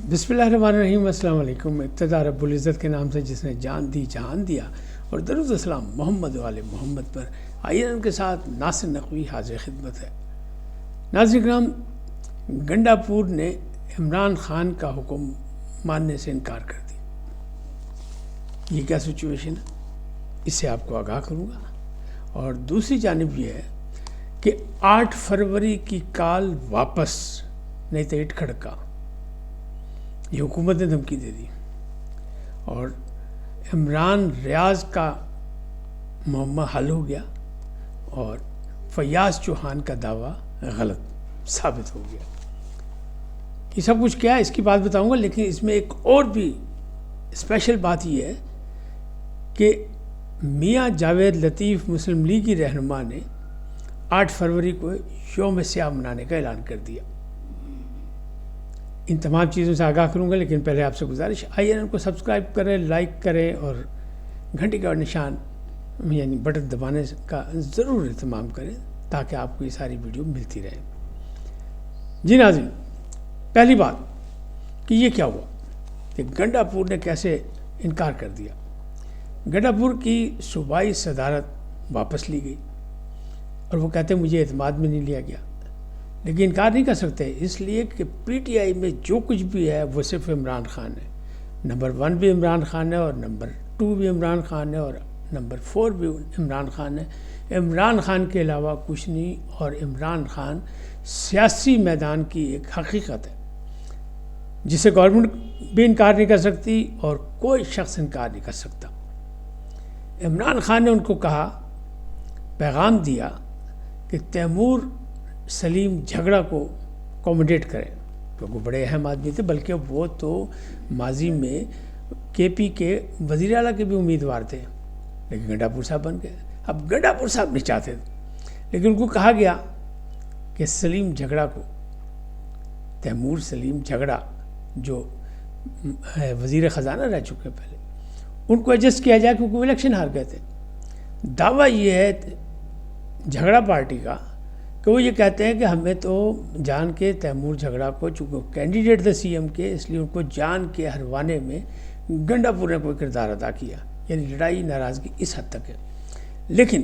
بسم اللہ الرحمن الرحیم۔ السلام علیکم۔ ابتدا رب العزت کے نام سے جس نے جان دی جہان دیا، اور درود السلام محمد والے محمد پر۔ آئیے ان کے ساتھ ناصر نقوی حاضر خدمت ہے۔ ناظرین کرام، گنڈا پور نے عمران خان کا حکم ماننے سے انکار کر دیا۔ یہ کیا سچویشن ہے، اس سے آپ کو آگاہ کروں گا۔ اور دوسری جانب یہ ہے کہ 8 فروری کی کال واپس، نہیں تو اٹھ کھڑکا، یہ حکومت نے دھمکی دے دی، اور عمران ریاض کا معمہ حل ہو گیا، اور فیاض چوہان کا دعویٰ غلط ثابت ہو گیا۔ یہ سب کچھ کیا ہے اس کی بات بتاؤں گا، لیکن اس میں ایک اور بھی اسپیشل بات یہ ہے کہ میاں جاوید لطیف مسلم لیگ کی رہنما نے 8 فروری کو یوم سیاہ منانے کا اعلان کر دیا۔ ان تمام چیزوں سے آگاہ کروں گا، لیکن پہلے آپ سے گزارش، آئیے ان کو سبسکرائب کریں، لائک کریں، اور گھنٹی کا نشان یعنی بٹن دبانے کا ضرور اہتمام کریں تاکہ آپ کو یہ ساری ویڈیو ملتی رہے۔ جی ناظرین، پہلی بات کہ یہ کیا ہوا کہ گنڈا پور نے کیسے انکار کر دیا۔ گنڈا پور کی صوبائی صدارت واپس لی گئی، اور وہ کہتے ہیں مجھے اعتماد میں نہیں لیا گیا، لیکن انکار نہیں کر سکتے، اس لیے کہ پی ٹی آئی میں جو کچھ بھی ہے وہ صرف عمران خان ہے۔ نمبر 1 بھی عمران خان ہے، اور نمبر 2 بھی عمران خان ہے، اور نمبر 4 بھی عمران خان ہے۔ عمران خان کے علاوہ کچھ نہیں، اور عمران خان سیاسی میدان کی ایک حقیقت ہے جسے گورنمنٹ بھی انکار نہیں کر سکتی اور کوئی شخص انکار نہیں کر سکتا۔ عمران خان نے ان کو کہا، پیغام دیا کہ تیمور سلیم جھگڑا کو اکوموڈیٹ کریں، کیونکہ وہ بڑے اہم آدمی تھے، بلکہ وہ تو ماضی میں کے پی کے وزیر اعلیٰ کے بھی امیدوار تھے، لیکن گنڈا پور صاحب بن گئے۔ اب گنڈا پور صاحب نہیں چاہتے تھے، لیکن ان کو کہا گیا کہ سلیم جھگڑا کو، تیمور سلیم جھگڑا جو وزیر خزانہ رہ چکے پہلے، ان کو ایڈجسٹ کیا جائے کیونکہ وہ الیکشن ہار گئے تھے۔ دعویٰ یہ ہے جھگڑا پارٹی کا کہ وہ یہ کہتے ہیں کہ ہمیں تو جان کے تیمور جھگڑا کو، چونکہ کینڈیڈیٹ تھے سی ایم کے، اس لیے ان کو جان کے ہروانے میں گنڈا پور نے کوئی کردار ادا کیا، یعنی لڑائی ناراضگی اس حد تک ہے۔ لیکن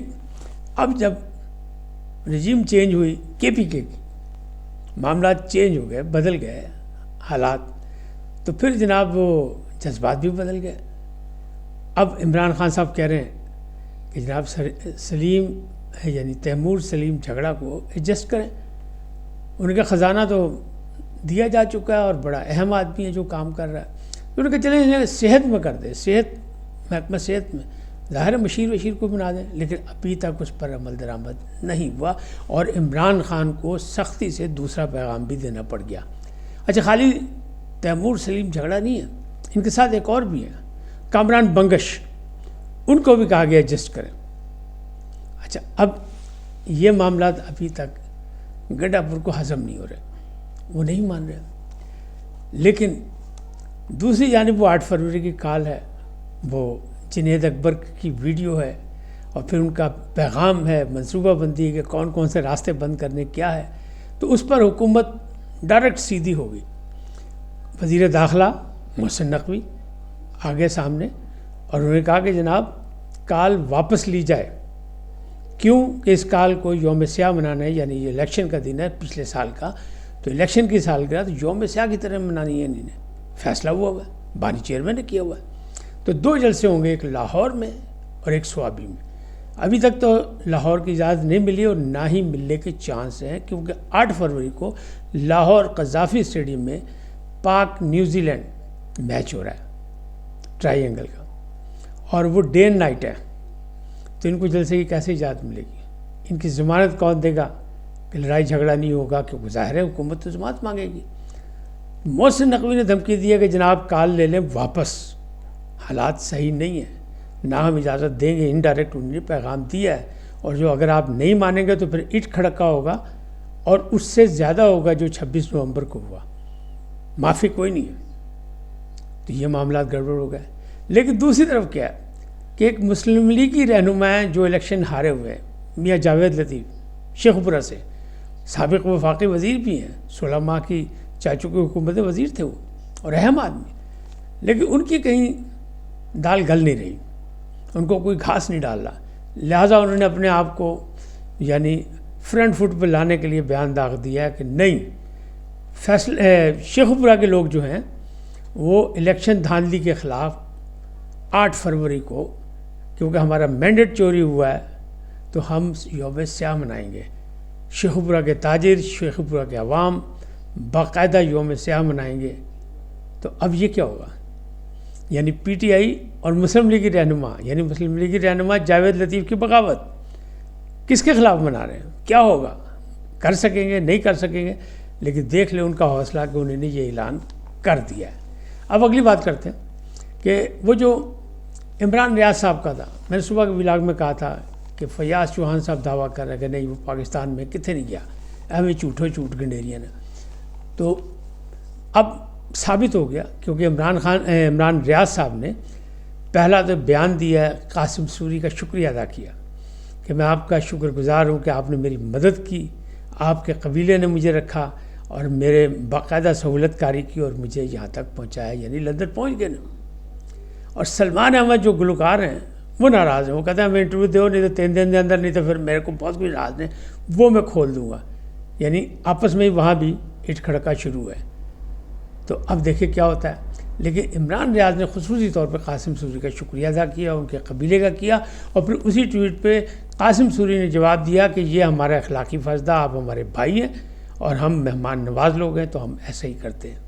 اب جب رجیم چینج ہوئی کے پی کے کی، معاملات چینج ہو گئے، بدل گئے حالات، تو پھر جناب وہ جذبات بھی بدل گئے۔ اب عمران خان صاحب کہہ رہے ہیں کہ جناب سلیم یعنی تیمور سلیم جھگڑا کو ایڈجسٹ کریں، ان کا خزانہ تو دیا جا چکا ہے اور بڑا اہم آدمی ہے جو کام کر رہا ہے، تو ان کے چلیں انہیں صحت میں کر دیں، صحت محکمہ صحت میں ظاہر ہے مشیر کو بنا دیں، لیکن ابھی تک اس پر عمل درآمد نہیں ہوا، اور عمران خان کو سختی سے دوسرا پیغام بھی دینا پڑ گیا۔ اچھا، خالی تیمور سلیم جھگڑا نہیں ہے، ان کے ساتھ ایک اور بھی ہے، کامران بنگش، ان کو بھی کہا گیا ایڈجسٹ کریں۔ اچھا، اب یہ معاملات ابھی تک گنڈا پور کو ہضم نہیں ہو رہے، وہ نہیں مان رہے، لیکن دوسری جانب وہ 8 فروری کی کال ہے، وہ جنید اکبر کی ویڈیو ہے، اور پھر ان کا پیغام ہے، منصوبہ بندی کہ کون کون سے راستے بند کرنے کیا ہے، تو اس پر حکومت ڈائریکٹ سیدھی ہو گئی۔ وزیر داخلہ محسن نقوی آگے سامنے، اور انہوں نے کہا کہ جناب کال واپس لی جائے، کیوں کہ اس کال کو یوم سیاہ منانا ہے، یعنی یہ الیکشن کا دن ہے پچھلے سال کا، تو الیکشن کی سالگرہ تو یوم سیاہ کی طرح منانی ہے، انہیں فیصلہ ہوا ہے، بانی چیئرمین نے کیا ہوا ہے۔ تو 2 جلسے ہوں گے، ایک لاہور میں اور ایک سوابی میں۔ ابھی تک تو لاہور کی اجازت نہیں ملی، اور نہ ہی ملنے کے چانس ہیں، کیونکہ 8 فروری کو لاہور قذافی اسٹیڈیم میں پاک نیوزی لینڈ میچ ہو رہا ہے ٹرائی اینگل کا، اور وہ ڈے اینڈ نائٹ ہے، تو ان کو جلسے کی کیسے اجازت ملے گی؟ ان کی ضمانت کون دے گا کہ لڑائی جھگڑا نہیں ہوگا؟ کیونکہ ظاہر ہے حکومت تو ضمانت مانگے گی۔ محسن نقوی نے دھمکی دی ہے کہ جناب کال لے لیں واپس، حالات صحیح نہیں ہیں، نہ ہم اجازت دیں گے، انڈائریکٹ انہوں نے پیغام دیا ہے، اور جو اگر آپ نہیں مانیں گے تو پھر اٹھ کھڑکا ہوگا، اور اس سے زیادہ ہوگا جو 26 نومبر کو ہوا، معافی کوئی نہیں ہے۔ تو یہ معاملات گڑبڑ ہو گئے۔ لیکن دوسری طرف کیا ہے کہ ایک مسلم لیگ کی رہنما ہیں جو الیکشن ہارے ہوئے ہیں، میاں جاوید لطیف شیخ پورہ سے، سابق وفاقی وزیر بھی ہیں، 16 ماہ کی چاچو کی حکومت وزیر تھے وہ، اور اہم آدمی، لیکن ان کی کہیں دال گل نہیں رہی، ان کو کوئی گھاس نہیں ڈال رہا، لہٰذا انہوں نے اپنے آپ کو یعنی فرنٹ فٹ پہ لانے کے لیے بیان داغ دیا ہے کہ نہیں، شیخو پورہ کے لوگ جو ہیں وہ الیکشن دھاندلی کے خلاف 8 فروری کو، کیونکہ ہمارا مینڈیٹ چوری ہوا ہے تو ہم یوم سیاہ منائیں گے، شیخو پورہ کے تاجر، شیخو پورہ کے عوام باقاعدہ یوم سیاہ منائیں گے۔ تو اب یہ کیا ہوگا؟ یعنی پی ٹی آئی اور مسلم لیگی رہنما، یعنی مسلم لیگی رہنما جاوید لطیف کی بغاوت کس کے خلاف منا رہے ہیں؟ کیا ہوگا؟ کر سکیں گے نہیں کر سکیں گے، لیکن دیکھ لیں ان کا حوصلہ کہ انہوں نے یہ اعلان کر دیا ہے۔ اب اگلی بات کرتے ہیں کہ وہ جو عمران ریاض صاحب کا تھا، میں نے صبح کے ولاگ میں کہا تھا کہ فیاض چوہان صاحب دعویٰ کر رہے کہ نہیں وہ پاکستان میں کتنے نہیں گیا، ہمیں جھوٹ گنڈیریا نے، تو اب ثابت ہو گیا، کیونکہ عمران ریاض صاحب نے پہلا تو بیان دیا ہے، قاسم سوری کا شکریہ ادا کیا کہ میں آپ کا شکر گزار ہوں کہ آپ نے میری مدد کی، آپ کے قبیلے نے مجھے رکھا اور میرے باقاعدہ سہولت کاری کی اور مجھے یہاں تک پہنچایا، یعنی لندن پہنچ گئے نا۔ اور سلمان احمد جو گلوکار ہیں وہ ناراض ہیں، وہ کہتے ہیں میں انٹرویو دو نہیں تو 3 دن کے اندر، نہیں تو پھر میرے کو بہت کچھ راز ہیں وہ میں کھول دوں گا، یعنی آپس میں ہی وہاں بھی اٹھ کھڑکا شروع ہے۔ تو اب دیکھیں کیا ہوتا ہے، لیکن عمران ریاض نے خصوصی طور پہ قاسم سوری کا شکریہ ادا کیا، ان کے قبیلے کا کیا، اور پھر اسی ٹویٹ پہ قاسم سوری نے جواب دیا کہ یہ ہمارا اخلاقی فرض تھا، آپ ہمارے بھائی ہیں اور ہم مہمان نواز لوگ ہیں تو ہم ایسا ہی کرتے ہیں۔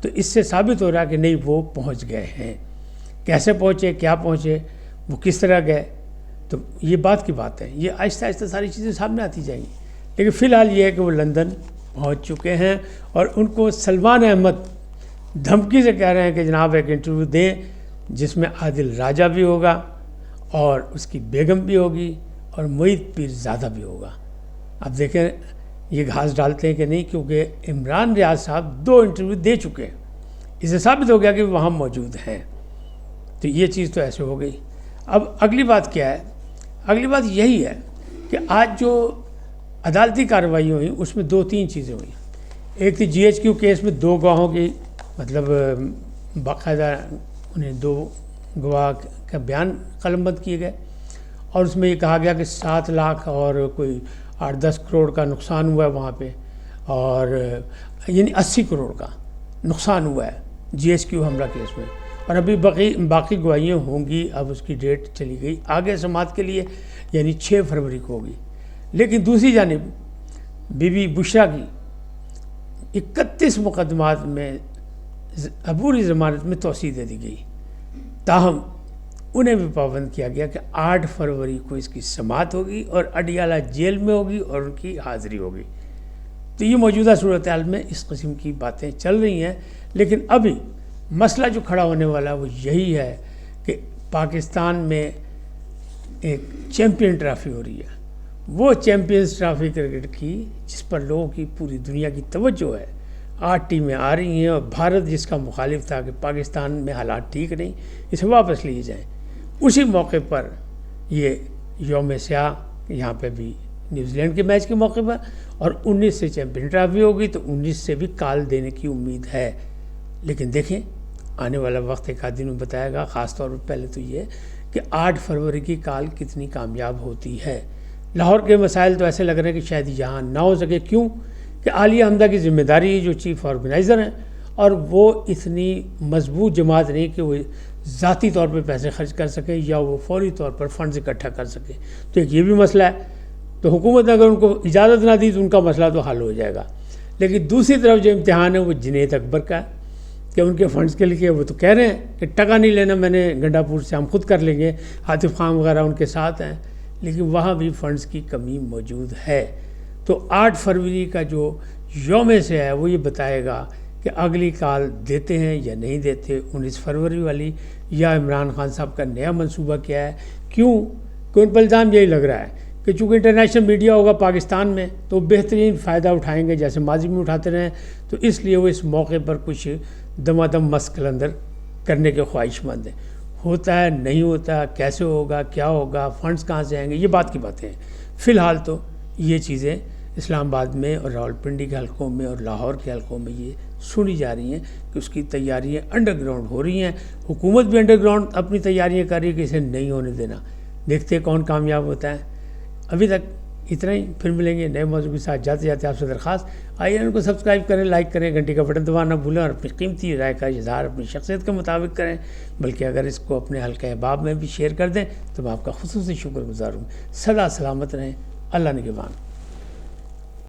تو اس سے ثابت ہو رہا ہے کہ نہیں وہ پہنچ گئے ہیں، کیسے پہنچے، کیا پہنچے، وہ کس طرح گئے، تو یہ بات کی بات ہے، یہ آہستہ آہستہ ساری چیزیں سامنے آتی جائیں گی۔ لیکن فی الحال یہ ہے کہ وہ لندن پہنچ چکے ہیں اور ان کو سلمان احمد دھمکی سے کہہ رہے ہیں کہ جناب ایک انٹرویو دیں جس میں عادل راجہ بھی ہوگا اور اس کی بیگم بھی ہوگی اور معید پیرزادہ بھی ہوگا۔ اب دیکھیں یہ گھاس ڈالتے ہیں کہ نہیں، کیونکہ عمران ریاض صاحب 2 انٹرویو دے چکے ہیں، اسے ثابت ہو گیا کہ وہاں موجود ہیں، تو یہ چیز تو ایسے ہو گئی۔ اب اگلی بات کیا ہے؟ اگلی بات یہی ہے کہ آج جو عدالتی کارروائی ہوئی اس میں 2-3 چیزیں ہوئیں۔ ایک تھی GHQ کیس میں 2 گواہوں کی مطلب باقاعدہ انہیں 2 گواہ کا بیان قلم بند کیے گئے، اور اس میں یہ کہا گیا کہ 7 لاکھ اور کوئی 8-10 کروڑ کا نقصان ہوا ہے وہاں پہ، اور یعنی 80 کروڑ کا نقصان ہوا ہے GHQ حملہ کیس میں، اور ابھی باقی گواہیاں ہوں گی۔ اب اس کی ڈیٹ چلی گئی آگے سماعت کے لیے، یعنی 6 فروری کو ہوگی۔ لیکن دوسری جانب بی بی بشرا کی 31 مقدمات میں عبوری ضمانت میں توسیع دے دی گئی، تاہم انہیں بھی پابند کیا گیا کہ 8 فروری کو اس کی سماعت ہوگی اور اڈیالہ جیل میں ہوگی اور ان کی حاضری ہوگی۔ تو یہ موجودہ صورتحال میں اس قسم کی باتیں چل رہی ہیں، لیکن ابھی مسئلہ جو کھڑا ہونے والا وہ یہی ہے کہ پاکستان میں ایک چیمپئن ٹرافی ہو رہی ہے، وہ چیمپئنز ٹرافی کرکٹ کی جس پر لوگوں کی پوری دنیا کی توجہ ہے۔ 8 ٹیمیں آ رہی ہیں اور بھارت جس کا مخالف تھا کہ پاکستان میں حالات ٹھیک نہیں، اسے واپس لیے جائیں، اسی موقع پر یہ یوم سیاہ یہاں پہ بھی نیوزی لینڈ کے میچ کے موقع پر، اور 19 سے چیمپئن ٹرافی ہوگی تو 19 سے بھی کال دینے کی امید ہے۔ لیکن دیکھیں آنے والا وقت ایک آدھ دن میں بتائے گا، خاص طور پر پہلے تو یہ کہ 8 فروری کی کال کتنی کامیاب ہوتی ہے۔ لاہور کے مسائل تو ایسے لگ رہے ہیں کہ شاید یہاں نہ ہو سکے، کیوں کہ عالیہ حمدہ کی ذمہ داری جو چیف آرگنائزر ہیں، اور وہ اتنی مضبوط جماعت نہیں کہ وہ ذاتی طور پہ پیسے خرچ کر سکیں یا وہ فوری طور پر فنڈز اکٹھا کر سکیں، تو ایک یہ بھی مسئلہ ہے۔ تو حکومت نے اگر ان کو اجازت نہ دی تو ان کا مسئلہ تو حل ہو جائے گا، لیکن دوسری طرف جو امتحان ہے وہ جنید اکبر کا ہے کہ ان کے فنڈز کے لیے وہ تو کہہ رہے ہیں کہ ٹکا نہیں لینا، میں نے گنڈا پور سے ہم خود کر لیں گے، عاطف خان وغیرہ ان کے ساتھ ہیں، لیکن وہاں بھی فنڈز کی کمی موجود ہے۔ تو 8 فروری کا جو یوم سے ہے وہ یہ بتائے گا کہ اگلی کال دیتے ہیں یا نہیں دیتے 19 فروری والی، یا عمران خان صاحب کا نیا منصوبہ کیا ہے۔ کیوں کہ ان پر الزام یہی لگ رہا ہے کہ چونکہ انٹرنیشنل میڈیا ہوگا پاکستان میں تو بہترین فائدہ اٹھائیں گے جیسے ماضی میں اٹھاتے رہے، تو اس لیے وہ اس موقع پر کچھ دمادم مست کلندر کرنے کے خواہش مند ہیں۔ ہوتا ہے نہیں ہوتا، کیسے ہوگا، کیا ہوگا، فنڈز کہاں سے آئیں گے، یہ بات کی باتیں ہیں۔ فی الحال تو یہ چیزیں اسلام آباد میں اور راولپنڈی کے حلقوں میں اور لاہور کے حلقوں میں یہ سنی جا رہی ہیں کہ اس کی تیاریاں انڈر گراؤنڈ ہو رہی ہیں. حکومت بھی انڈر گراؤنڈ اپنی تیاریاں کر رہی ہے کہ اسے نہیں ہونے دینا. دیکھتے ہیں کون کامیاب ہوتا ہے. ابھی تک اتنا ہی. پھر ملیں گے نئے موضوع کے ساتھ. جاتے جاتے آپ سے درخواست آئی این کو سبسکرائب کریں, لائک کریں, گھنٹی کا بٹن دبانا نہ بھولیں اور اپنی قیمتی رائے کا اظہار اپنی شخصیت کے مطابق کریں. بلکہ اگر اس کو اپنے حلقہ احباب میں بھی شیئر کر دیں تو میں آپ کا خصوصی شکر گزار ہوں. سدا سلامت رہیں. اللہ نگہبان.